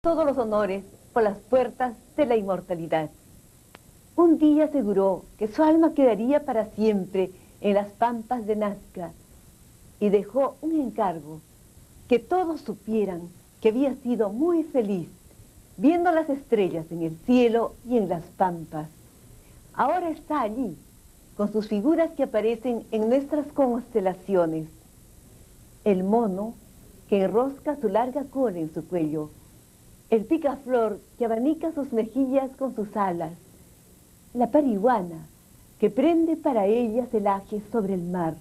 todos los honores por las puertas de la inmortalidad. Un día aseguró que su alma quedaría para siempre en las pampas de Nazca y dejó un encargo, que todos supieran que había sido muy feliz viendo las estrellas en el cielo y en las pampas. Ahora está allí, con sus figuras que aparecen en nuestras constelaciones. El mono, que enrosca su larga cola en su cuello. El picaflor, que abanica sus mejillas con sus alas. La parihuana, que prende para ella celaje sobre el mar.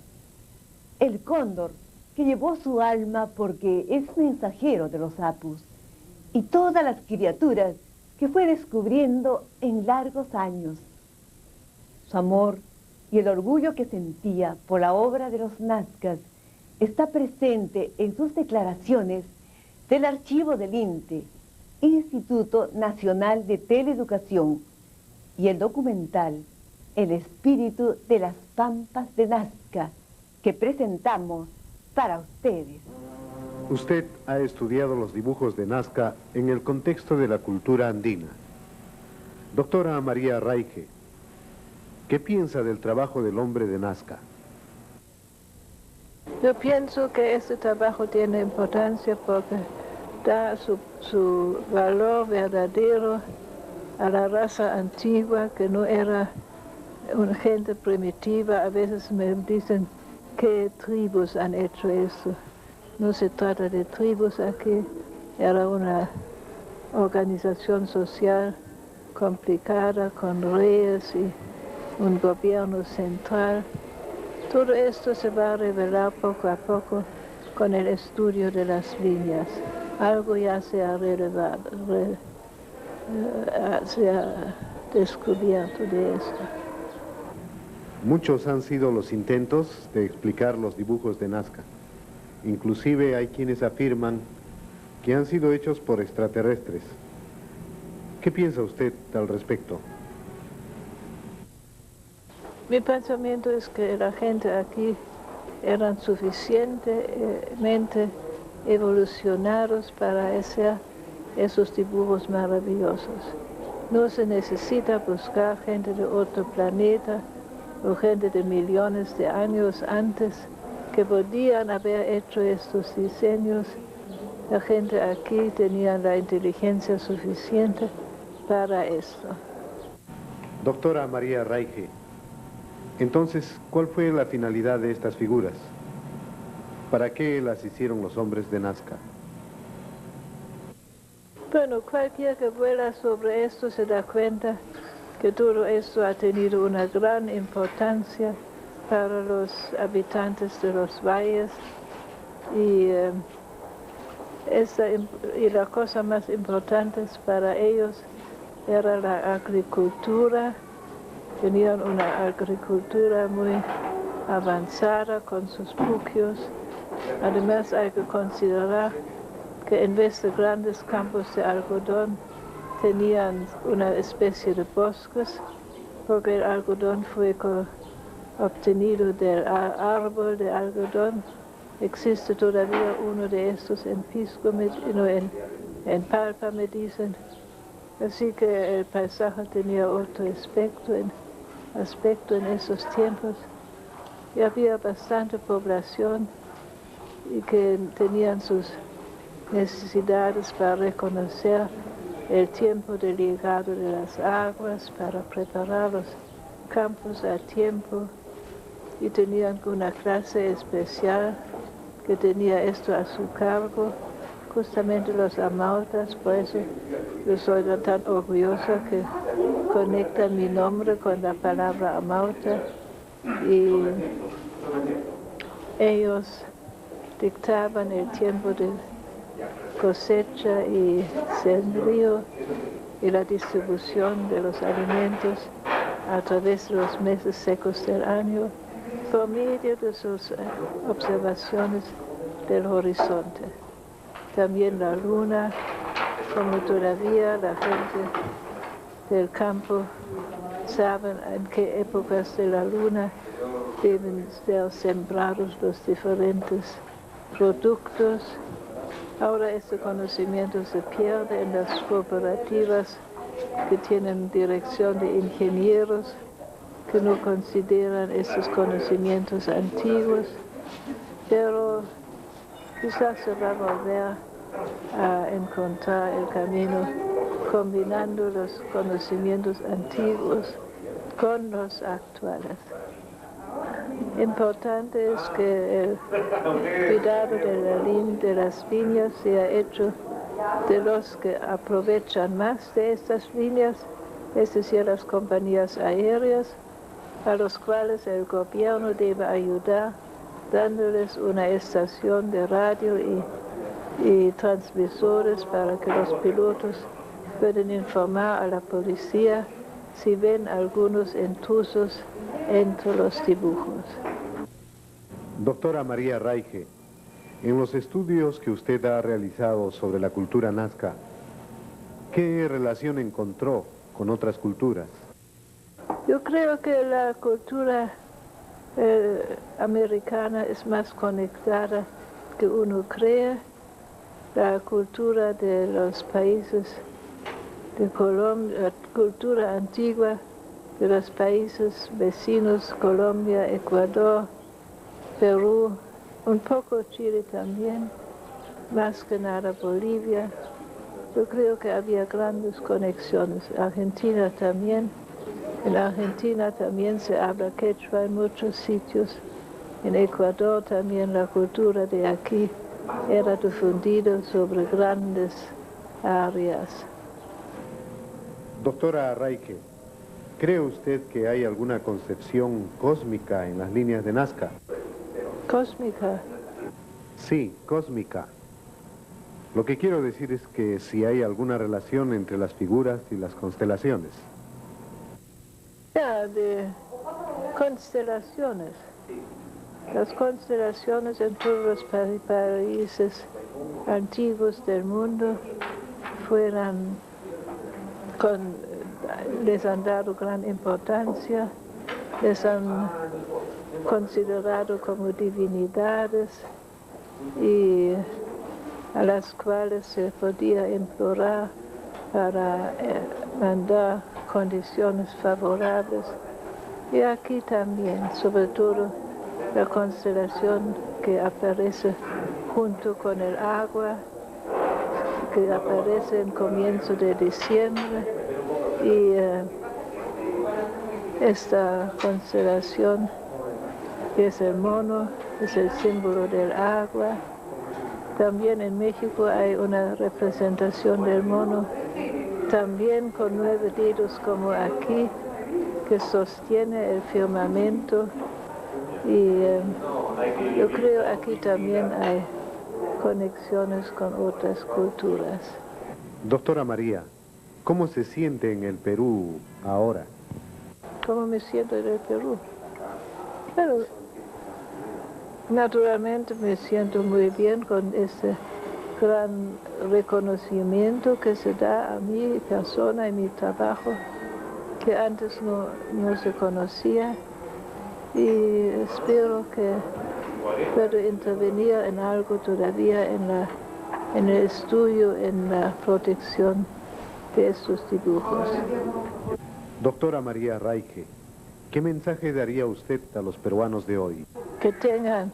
El cóndor, que llevó su alma porque es mensajero de los apus. Y todas las criaturas que fue descubriendo en largos años. Su amor y el orgullo que sentía por la obra de los Nazcas está presente en sus declaraciones del archivo del INTE, Instituto Nacional de Teleeducación, y el documental El espíritu de las pampas de Nazca, que presentamos para ustedes. Usted ha estudiado los dibujos de Nazca en el contexto de la cultura andina. Doctora María Raige, ¿qué piensa del trabajo del hombre de Nazca? Yo pienso que este trabajo tiene importancia porque da su valor verdadero a la raza antigua, que no era una gente primitiva. A veces me dicen qué tribus han hecho esto. No se trata de tribus aquí, era una organización social complicada con reyes y un gobierno central. Todo esto se va a revelar poco a poco con el estudio de las líneas. Algo ya se ha descubierto de esto. Muchos han sido los intentos de explicar los dibujos de Nazca. Inclusive hay quienes afirman que han sido hechos por extraterrestres. ¿Qué piensa usted al respecto? Mi pensamiento es que la gente aquí eran suficientemente evolucionados para hacer esos dibujos maravillosos. No se necesita buscar gente de otro planeta o gente de millones de años antes que podían haber hecho estos diseños. La gente aquí tenía la inteligencia suficiente para esto. Doctora María Raige, entonces, ¿cuál fue la finalidad de estas figuras? ¿Para qué las hicieron los hombres de Nazca? Bueno, cualquiera que vuela sobre esto se da cuenta que todo esto ha tenido una gran importancia para los habitantes de los valles y la cosa más importante para ellos era la agricultura. Tenían una agricultura muy avanzada con sus puquios. Además hay que considerar que en vez de grandes campos de algodón tenían una especie de bosques, porque el algodón fue obtenido del árbol de algodón. Existe todavía uno de estos en Pisco, en Palpa, me dicen. Así que el paisaje tenía otro aspecto en esos tiempos. Y había bastante población y que tenían sus necesidades para reconocer el tiempo del llegado de las aguas, para preparar los campos a tiempo, y tenían una clase especial que tenía esto a su cargo, justamente los amautas. Por eso yo soy tan orgullosa que conectan mi nombre con la palabra amauta, y ellos dictaban el tiempo de cosecha y sembrío y la distribución de los alimentos a través de los meses secos del año por medio de sus observaciones del horizonte. También la luna, como todavía la gente del campo saben en qué épocas de la luna deben ser sembrados los diferentes productos, Ahora este conocimiento se pierde en las cooperativas que tienen dirección de ingenieros que no consideran estos conocimientos antiguos, pero quizás se va a volver a encontrar el camino combinando los conocimientos antiguos con los actuales. Importante es que el cuidado de las líneas sea hecho de los que aprovechan más de estas líneas, es decir, las compañías aéreas, a los cuales el gobierno debe ayudar dándoles una estación de radio y transmisores para que los pilotos puedan informar a la policía si ven algunos intrusos entre los dibujos. Doctora María Raige, en los estudios que usted ha realizado sobre la cultura nazca, ¿qué relación encontró con otras culturas? Yo creo que la cultura americana es más conectada que uno cree. La cultura de los países de Colombia, la cultura antigua de los países vecinos, Colombia, Ecuador, Perú, un poco Chile también, más que nada Bolivia. Yo creo que había grandes conexiones. Argentina también. En Argentina también se habla quechua en muchos sitios. En Ecuador también la cultura de aquí era difundida sobre grandes áreas. Doctora Raige, ¿cree usted que hay alguna concepción cósmica en las líneas de Nazca? ¿Cósmica? Sí, cósmica. Lo que quiero decir es que si hay alguna relación entre las figuras y las constelaciones. Ya, de constelaciones. Las constelaciones en todos los países antiguos del mundo les han dado gran importancia, les han considerado como divinidades y a las cuales se podía implorar para mandar condiciones favorables. Y aquí también, sobre todo, la constelación que aparece junto con el agua, que aparece en comienzo de diciembre, y esta constelación, que es el mono, es el símbolo del agua. También en México hay una representación del mono, también con 9 dedos como aquí, que sostiene el firmamento. Y yo creo aquí también hay conexiones con otras culturas. Doctora María, ¿cómo se siente en el Perú ahora? ¿Cómo me siento en el Perú? Bueno, naturalmente me siento muy bien con este gran reconocimiento que se da a mi persona y mi trabajo, que antes no se conocía, y espero que pueda intervenir en algo todavía en el estudio, en la protección de estos dibujos. Doctora María Raige, ¿qué mensaje daría usted a los peruanos de hoy? Que tengan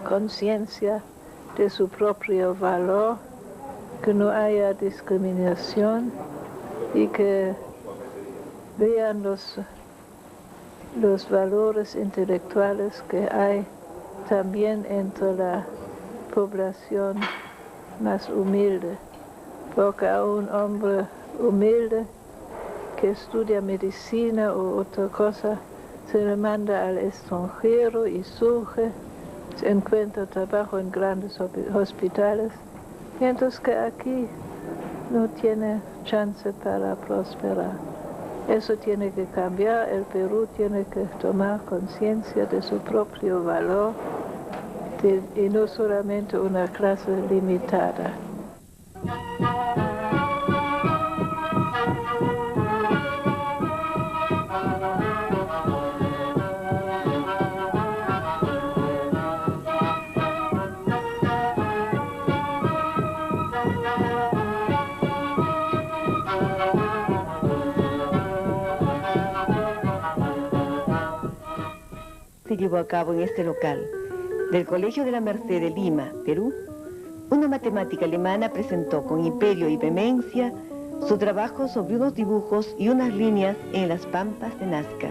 conciencia de su propio valor, que no haya discriminación y que vean los valores intelectuales que hay también entre la población más humilde, porque a un hombre humilde que estudia medicina o otra cosa se le manda al extranjero y surge, se encuentra trabajo en grandes hospitales, mientras que aquí no tiene chance para prosperar. Eso tiene que cambiar. El Perú tiene que tomar conciencia de su propio valor y no solamente una clase limitada. se llevó a cabo en este local, del Colegio de la Merced de Lima, Perú, una matemática alemana presentó con imperio y vehemencia su trabajo sobre unos dibujos y unas líneas en las pampas de Nazca.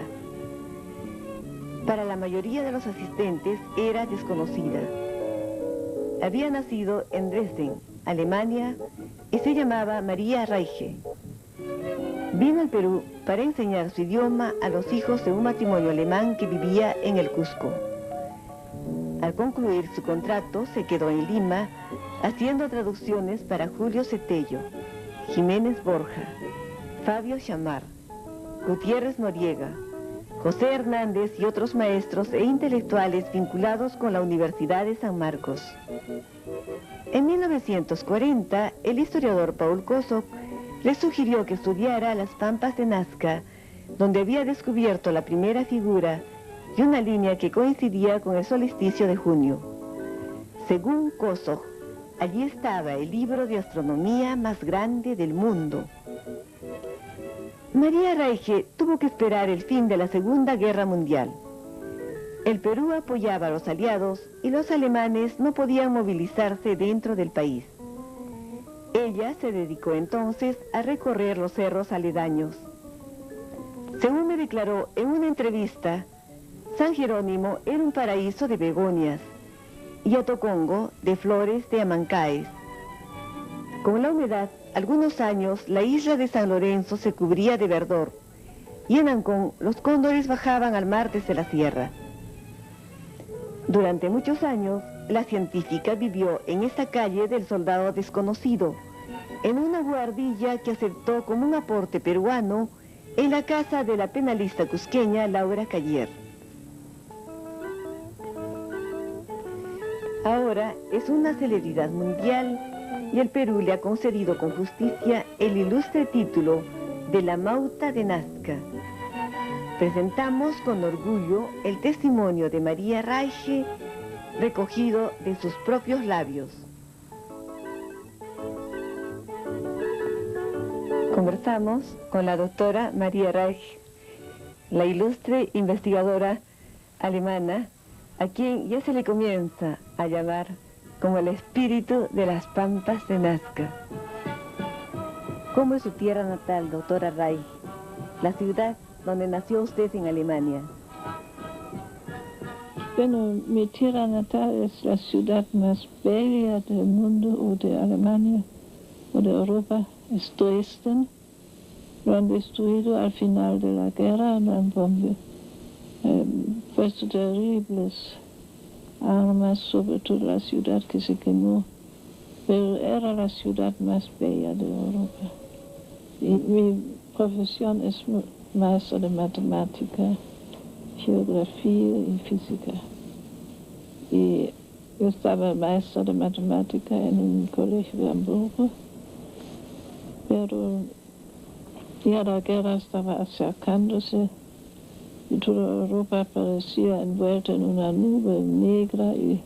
Para la mayoría de los asistentes era desconocida. Había nacido en Dresden, Alemania, y se llamaba María Reiche. Vino al Perú para enseñar su idioma a los hijos de un matrimonio alemán que vivía en el Cusco. Al concluir su contrato, se quedó en Lima haciendo traducciones para Julio Cetello, Jiménez Borja, Fabio Chamar, Gutiérrez Noriega, José Hernández y otros maestros e intelectuales vinculados con la Universidad de San Marcos. En 1940, el historiador Paul Kosok le sugirió que estudiara las pampas de Nazca, donde había descubierto la primera figura y una línea que coincidía con el solsticio de junio. Según Kosok, allí estaba el libro de astronomía más grande del mundo. María Reiche tuvo que esperar el fin de la Segunda Guerra Mundial. El Perú apoyaba a los aliados y los alemanes no podían movilizarse dentro del país. Ella se dedicó entonces a recorrer los cerros aledaños. Según me declaró en una entrevista, San Jerónimo era un paraíso de begonias y Otocongo de flores de amancaes. Con la humedad, algunos años la isla de San Lorenzo se cubría de verdor y en Ancón los cóndores bajaban al mar desde la sierra. Durante muchos años, la científica vivió en esta calle del Soldado Desconocido, en una buhardilla que aceptó como un aporte peruano en la casa de la penalista cusqueña Laura Cayer. Ahora es una celebridad mundial y el Perú le ha concedido con justicia el ilustre título de la Mauta de Nazca. Presentamos con orgullo el testimonio de María Reiche, recogido de sus propios labios. Conversamos con la doctora María Reiche, la ilustre investigadora alemana, a quien ya se le comienza a llamar como el espíritu de las pampas de Nazca. ¿Cómo es su tierra natal, doctora Reiche, la ciudad donde nació usted en Alemania? Bueno, mi tierra natal es la ciudad más bella del mundo, o de Alemania, o de Europa, es Dresden. Lo han destruido al final de la guerra, lo han puesto terribles armas sobre toda la ciudad que se quemó, pero era la ciudad más bella de Europa. Y mi profesión es maestra de matemática, geografía y física. Y yo estaba maestra de matemática en un colegio de Hamburgo, pero ya la guerra estaba acercándose y toda Europa parecía envuelta en una nube negra y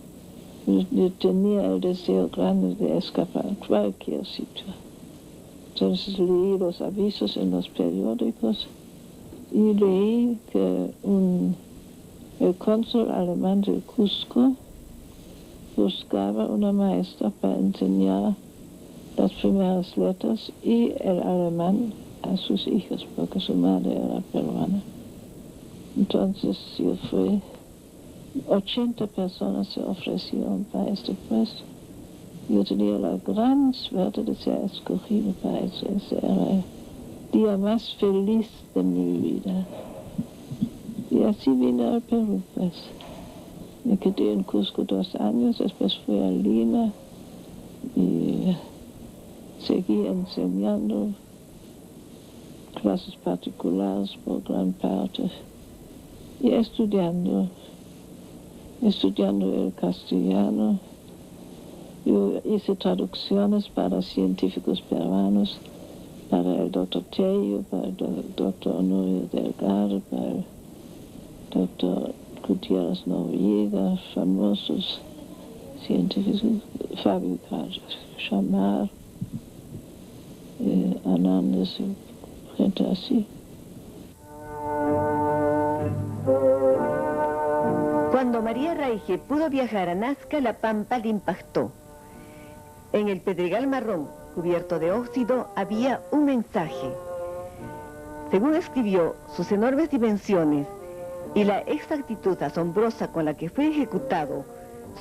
yo tenía el deseo grande de escapar a cualquier sitio. Entonces leí los avisos en los periódicos y leí que el cónsul alemán del Cusco buscaba una maestra para enseñar las primeras letras y el alemán a sus hijos, porque su madre era peruana. Entonces yo fui, 80 personas se ofrecieron para este puesto. Yo tenía la gran suerte de ser escogido para eso. Ese era el día más feliz de mi vida. Y así vine al Perú, pues. Me quedé en Cusco 2 años, después fui a Lima y seguí enseñando clases particulares por gran parte y estudiando el castellano. Yo hice traducciones para científicos peruanos, para el doctor Tello, para el doctor Honorio Delgado, para el doctor Gutiérrez Noriega, famosos científicos, Fabio Chamar, Hernández, gente así. Cuando María Raige pudo viajar a Nazca, la pampa le impactó. En el pedregal marrón, cubierto de óxido, había un mensaje. Según escribió, sus enormes dimensiones y la exactitud asombrosa con la que fue ejecutado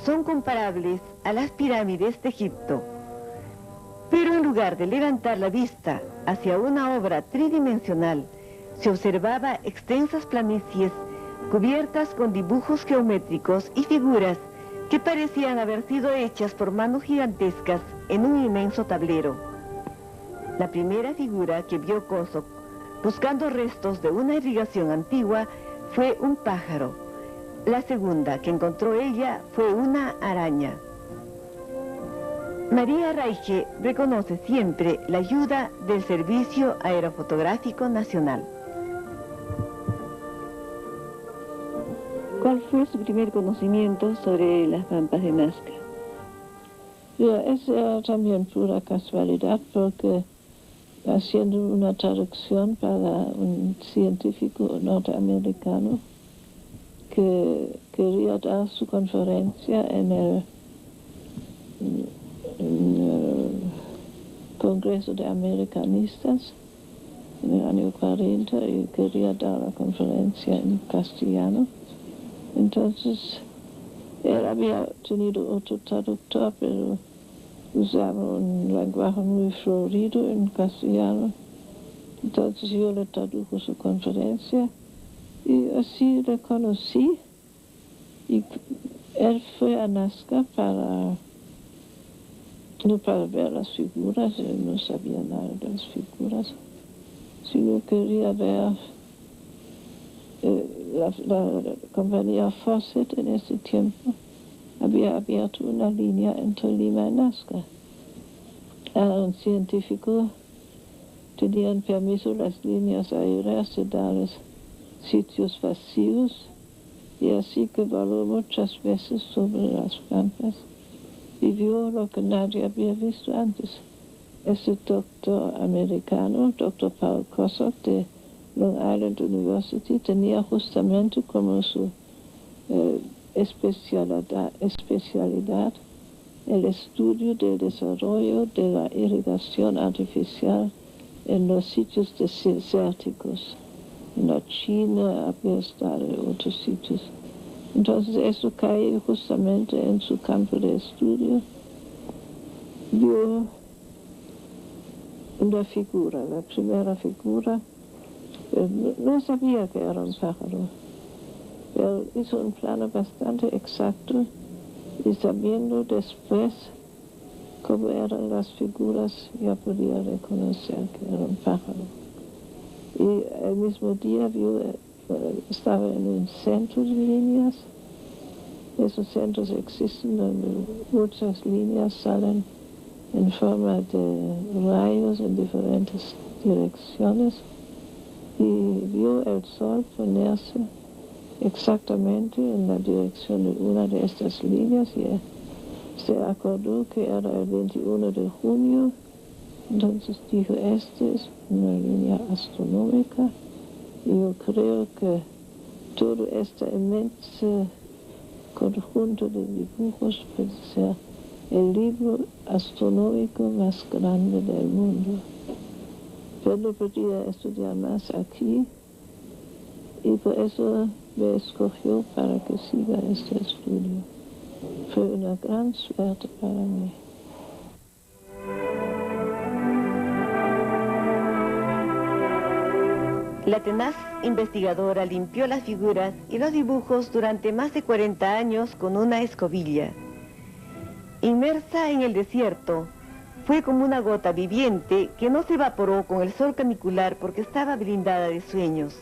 son comparables a las pirámides de Egipto. Pero en lugar de levantar la vista hacia una obra tridimensional, se observaba extensas planicies cubiertas con dibujos geométricos y figuras que parecían haber sido hechas por manos gigantescas en un inmenso tablero. La primera figura que vio Kosok buscando restos de una irrigación antigua fue un pájaro. La segunda que encontró ella fue una araña. María Raige reconoce siempre la ayuda del Servicio Aerofotográfico Nacional. ¿Cuál fue su primer conocimiento sobre las pampas de Nazca? Es también pura casualidad, porque haciendo una traducción para un científico norteamericano que quería dar su conferencia en el Congreso de Americanistas en el año 40, y quería dar la conferencia en castellano. Entonces, él había tenido otro traductor, pero usaba un lenguaje muy florido en castellano. Entonces yo le tradujo su conferencia y así le conocí. Y él fue a Nazca no para ver las figuras, él no sabía nada de las figuras, sino quería ver la compañía Fawcett en ese tiempo había abierto una línea entre Lima y Nazca. Era un científico, tenían permiso las líneas aéreas de darles sitios vacíos, y así que voló muchas veces sobre las pampas y vio lo que nadie había visto antes. Ese doctor americano, doctor Paul Kosok de Long Island University, tenía justamente como su especialidad el estudio del desarrollo de la irrigación artificial en los sitios desérticos. En la China había estado en otros sitios. Entonces eso cae justamente en su campo de estudio. Vio una figura, la primera figura. No sabía que era un pájaro, pero hizo un plano bastante exacto, y sabiendo después cómo eran las figuras, ya podía reconocer que era un pájaro. Y el mismo día estaba en un centro de líneas. Esos centros existen donde muchas líneas salen en forma de rayos en diferentes direcciones, y vio el sol ponerse exactamente en la dirección de una de estas líneas, y se acordó que era el 21 de junio, entonces dijo, esta es una línea astronómica, y yo creo que todo este inmenso conjunto de dibujos puede ser el libro astronómico más grande del mundo. Yo no podía estudiar más aquí, y por eso me escogió para que siga este estudio. Fue una gran suerte para mí. La tenaz investigadora limpió las figuras y los dibujos durante más de 40 años con una escobilla. Inmersa en el desierto, fue como una gota viviente que no se evaporó con el sol canicular porque estaba blindada de sueños.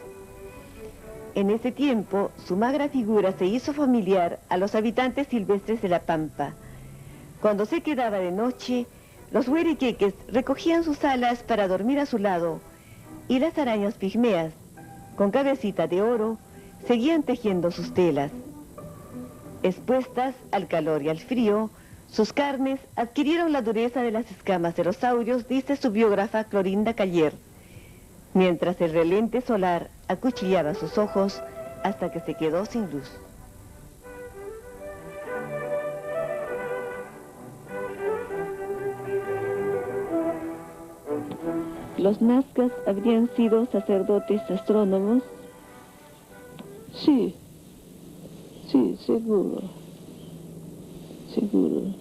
En ese tiempo, su magra figura se hizo familiar a los habitantes silvestres de la pampa. Cuando se quedaba de noche, los hueriqueques recogían sus alas para dormir a su lado, y las arañas pigmeas, con cabecita de oro, seguían tejiendo sus telas. Expuestas al calor y al frío, sus carnes adquirieron la dureza de las escamas de los saurios, dice su biógrafa Clorinda Cayer, mientras el relente solar acuchillaba sus ojos hasta que se quedó sin luz. ¿Los nazcas habrían sido sacerdotes astrónomos? Sí, seguro.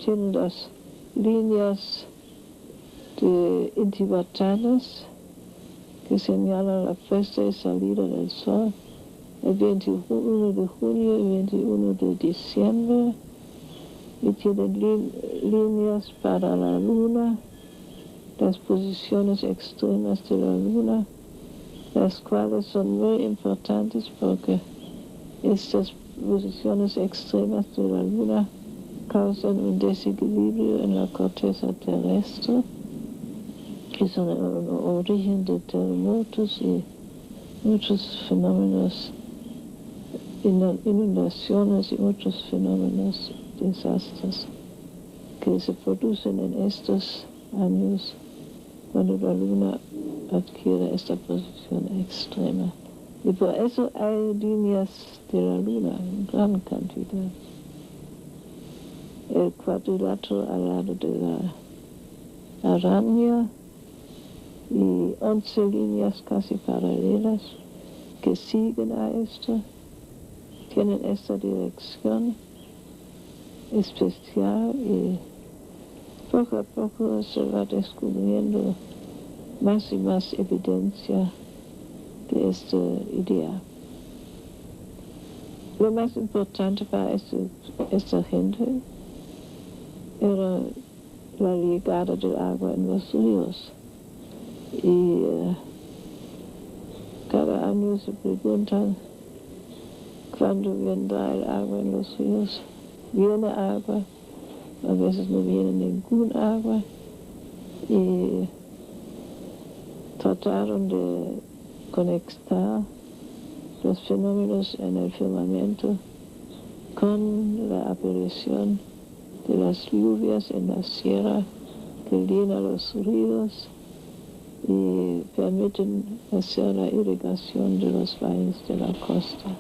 Tienen las líneas de Intihuatanas que señalan la puesta y salida del sol, el 21 de junio y 21 de diciembre, y tienen líneas para la luna, las posiciones extremas de la luna, las cuales son muy importantes porque estas posiciones extremas de la luna causan un desequilibrio en la corteza terrestre, que son el origen de terremotos y muchos fenómenos, inundaciones y muchos fenómenos, desastres que se producen en estos años cuando la luna adquiere esta posición extrema. Y por eso hay líneas de la luna en gran cantidad. El cuadrilátero al lado de la araña y 11 líneas casi paralelas que siguen a esto, tienen esta dirección especial, y poco a poco se va descubriendo más y más evidencia de esta idea. Lo más importante para esta gente era la llegada del agua en los ríos. Y cada año se preguntan cuándo vendrá el agua en los ríos. Viene agua, a veces no viene ningún agua, y trataron de conectar los fenómenos en el firmamento con la aparición de las lluvias en la sierra que llena los ríos y permiten hacer la irrigación de los valles de la costa.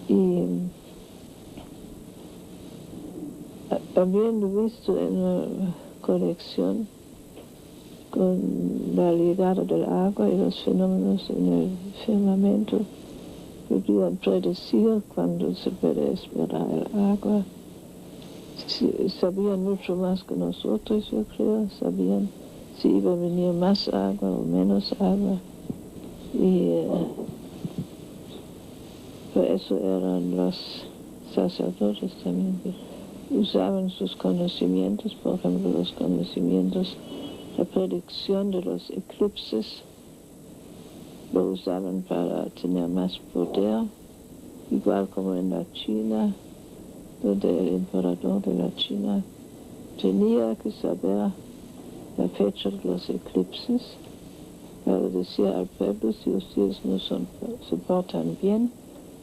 Y habiendo visto en la conexión con la llegada del agua y los fenómenos en el firmamento, podían predecir cuándo se puede esperar el agua. Sabían mucho más que nosotros, yo creo, sabían si iba a venir más agua o menos agua. Y por eso eran los sacerdotes también que usaban sus conocimientos, por ejemplo, los conocimientos, la predicción de los eclipses, lo usaban para tener más poder, igual como en la China, donde el emperador de la China tenía que saber la fecha de los eclipses para decir al pueblo: si ustedes no se portan bien,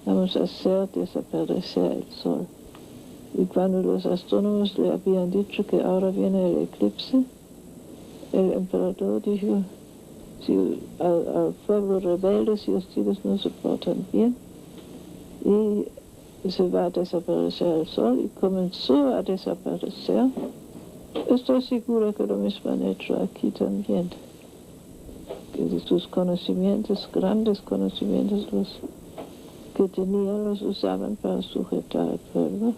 vamos a hacer desaparecer el sol. Y cuando los astrónomos le habían dicho que ahora viene el eclipse, el emperador dijo al pueblo rebelde: si ustedes no se portan bien, y se va a desaparecer el sol, y comenzó a desaparecer. Estoy segura que lo mismo han hecho aquí también, que sus conocimientos, grandes conocimientos, los que tenían, los usaban para sujetar al pueblo.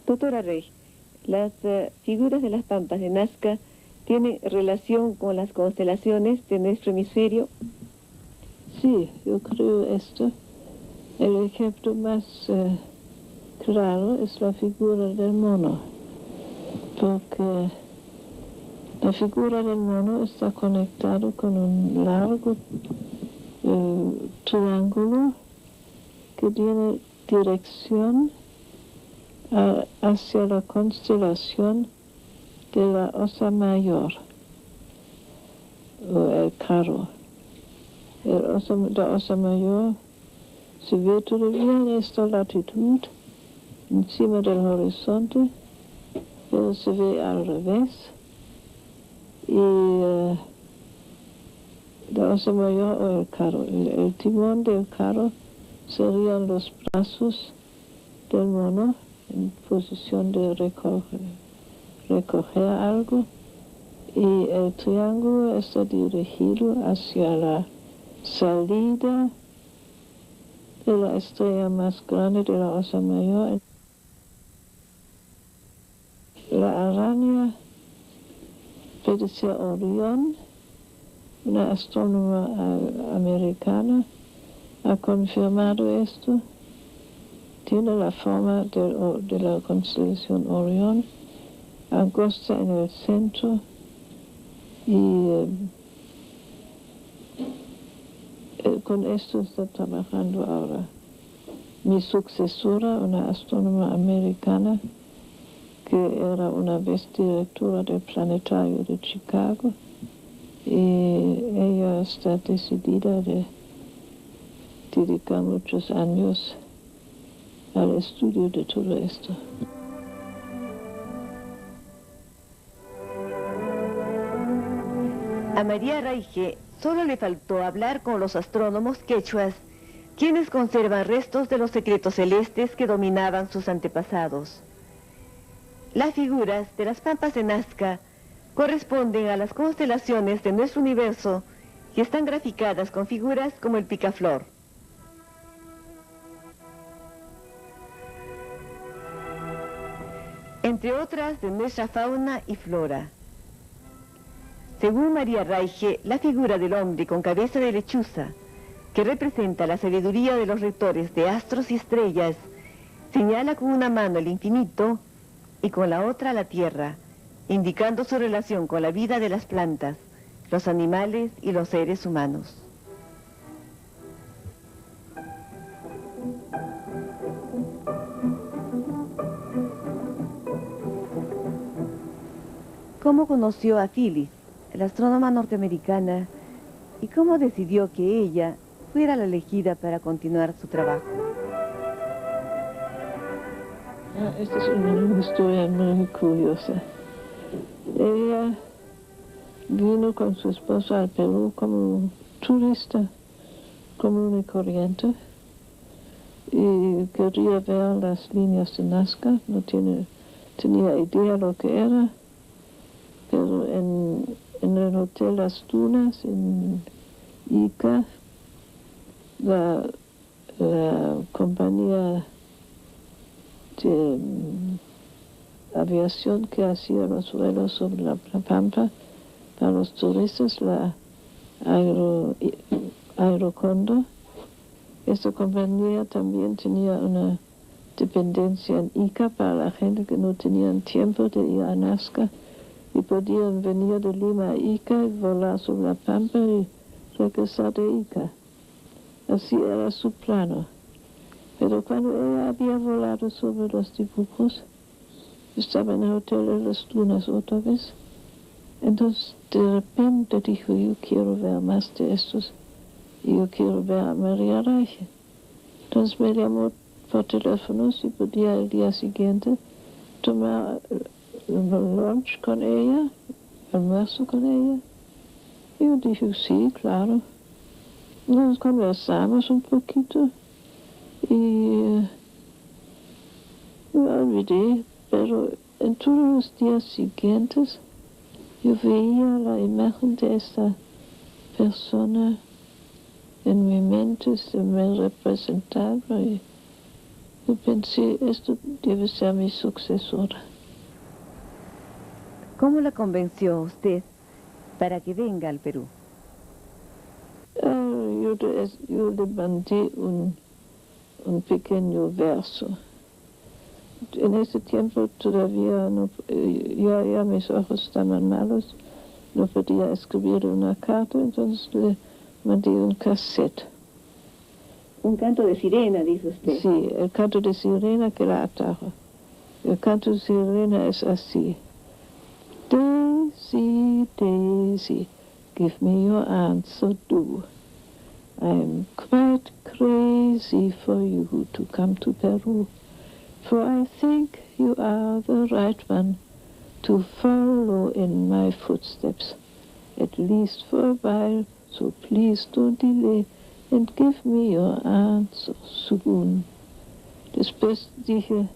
Doctora Rey, las figuras de las pampas de Nazca tienen relación con las constelaciones de nuestro hemisferio. Sí, yo creo esto. El ejemplo más claro es la figura del mono, porque la figura del mono está conectada con un largo triángulo que tiene dirección hacia la constelación de la Osa Mayor, o el Carro. La Osa Mayor se ve todavía en esta latitud, encima del horizonte, pero se ve al revés. Y la Osa Mayor o el carro, el timón del carro serían los brazos del mono en posición de recoger algo, y el triángulo está dirigido hacia la salida de la estrella más grande de la Osa Mayor. La araña puede ser Orión, una astrónoma americana ha confirmado esto. Tiene la forma de la constelación Orión, angosta en el centro y con esto está trabajando ahora mi sucesora, una astrónoma americana que era una vez directora del planetario de Chicago, y ella está decidida de dedicar muchos años al estudio de todo esto. A María Raige solo le faltó hablar con los astrónomos quechuas, quienes conservan restos de los secretos celestes que dominaban sus antepasados. Las figuras de las pampas de Nazca corresponden a las constelaciones de nuestro universo y están graficadas con figuras como el picaflor. Entre otras de nuestra fauna y flora. Según María Raige, la figura del hombre con cabeza de lechuza, que representa la sabiduría de los rectores de astros y estrellas, señala con una mano el infinito y con la otra la tierra, indicando su relación con la vida de las plantas, los animales y los seres humanos. ¿Cómo conoció a Phyllis, la astrónoma norteamericana, y cómo decidió que ella fuera la elegida para continuar su trabajo? Esta es una historia muy curiosa. Ella vino con su esposo al Perú como turista común y corriente y quería ver las líneas de Nazca, no tenía idea lo que era, pero en el Hotel Las Dunas en Ica, la compañía de aviación que hacía los vuelos sobre la Pampa para los turistas, la Aerocondo. Esta compañía también tenía una dependencia en Ica para la gente que no tenían tiempo de ir a Nazca y podían venir de Lima a Ica y volar sobre la Pampa y regresar de Ica. Así era su plano. Pero cuando ella había volado sobre los dibujos, estaba en el Hotel de las Dunas otra vez. Entonces, de repente dijo, yo quiero ver más de estos. Y yo quiero ver a María Raige. Entonces me llamó por teléfono si podía el día siguiente tomar lunch con ella, almuerzo con ella. Y yo dije, sí, claro. Nos conversamos un poquito y me olvidé, pero en todos los días siguientes yo veía la imagen de esta persona en mi mente, se me representaba y yo pensé, esto debe ser mi sucesora. ¿Cómo la convenció usted para que venga al Perú? Yo le mandé un pequeño verso. En ese tiempo todavía no, ya mis ojos estaban malos, no podía escribir una carta, entonces le mandé un cassette. Un canto de sirena, dice usted. Sí, el canto de sirena que la atrajo. El canto de sirena es así. Daisy, Daisy, give me your answer, do. I'm quite crazy for you to come to Peru, for I think you are the right one to follow in my footsteps, at least for a while, so please don't delay and give me your answer soon. Después dije,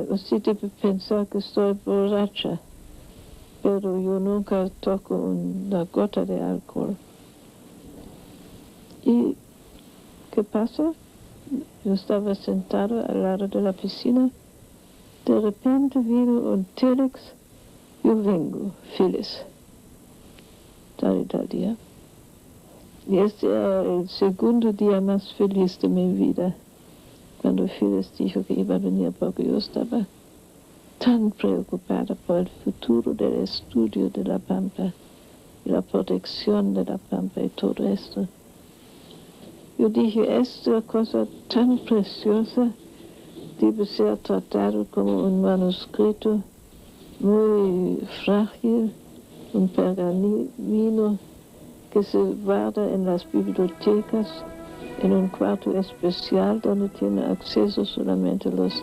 usted debe pensar que estoy borracha, pero yo nunca toco una gota de alcohol. ¿Y qué pasa? Yo estaba sentado al lado de la piscina, de repente vino un telex, yo vengo, feliz, tal y tal día. Y este era el segundo día más feliz de mi vida, cuando Phyllis dijo que iba a venir, porque yo estaba tan preocupada por el futuro del estudio de la Pampa y la protección de la Pampa y todo esto. Yo dije, esta cosa tan preciosa debe ser tratado como un manuscrito muy frágil, un pergamino que se guarda en las bibliotecas, en un cuarto especial donde tienen acceso solamente los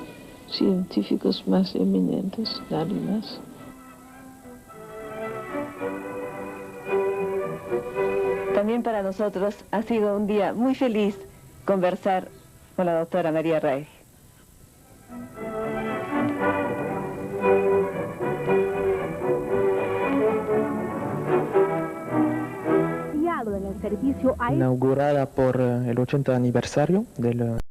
científicos más eminentes, nadie más. También para nosotros ha sido un día muy feliz conversar con la doctora María Reig. Inaugurada por el 80 aniversario del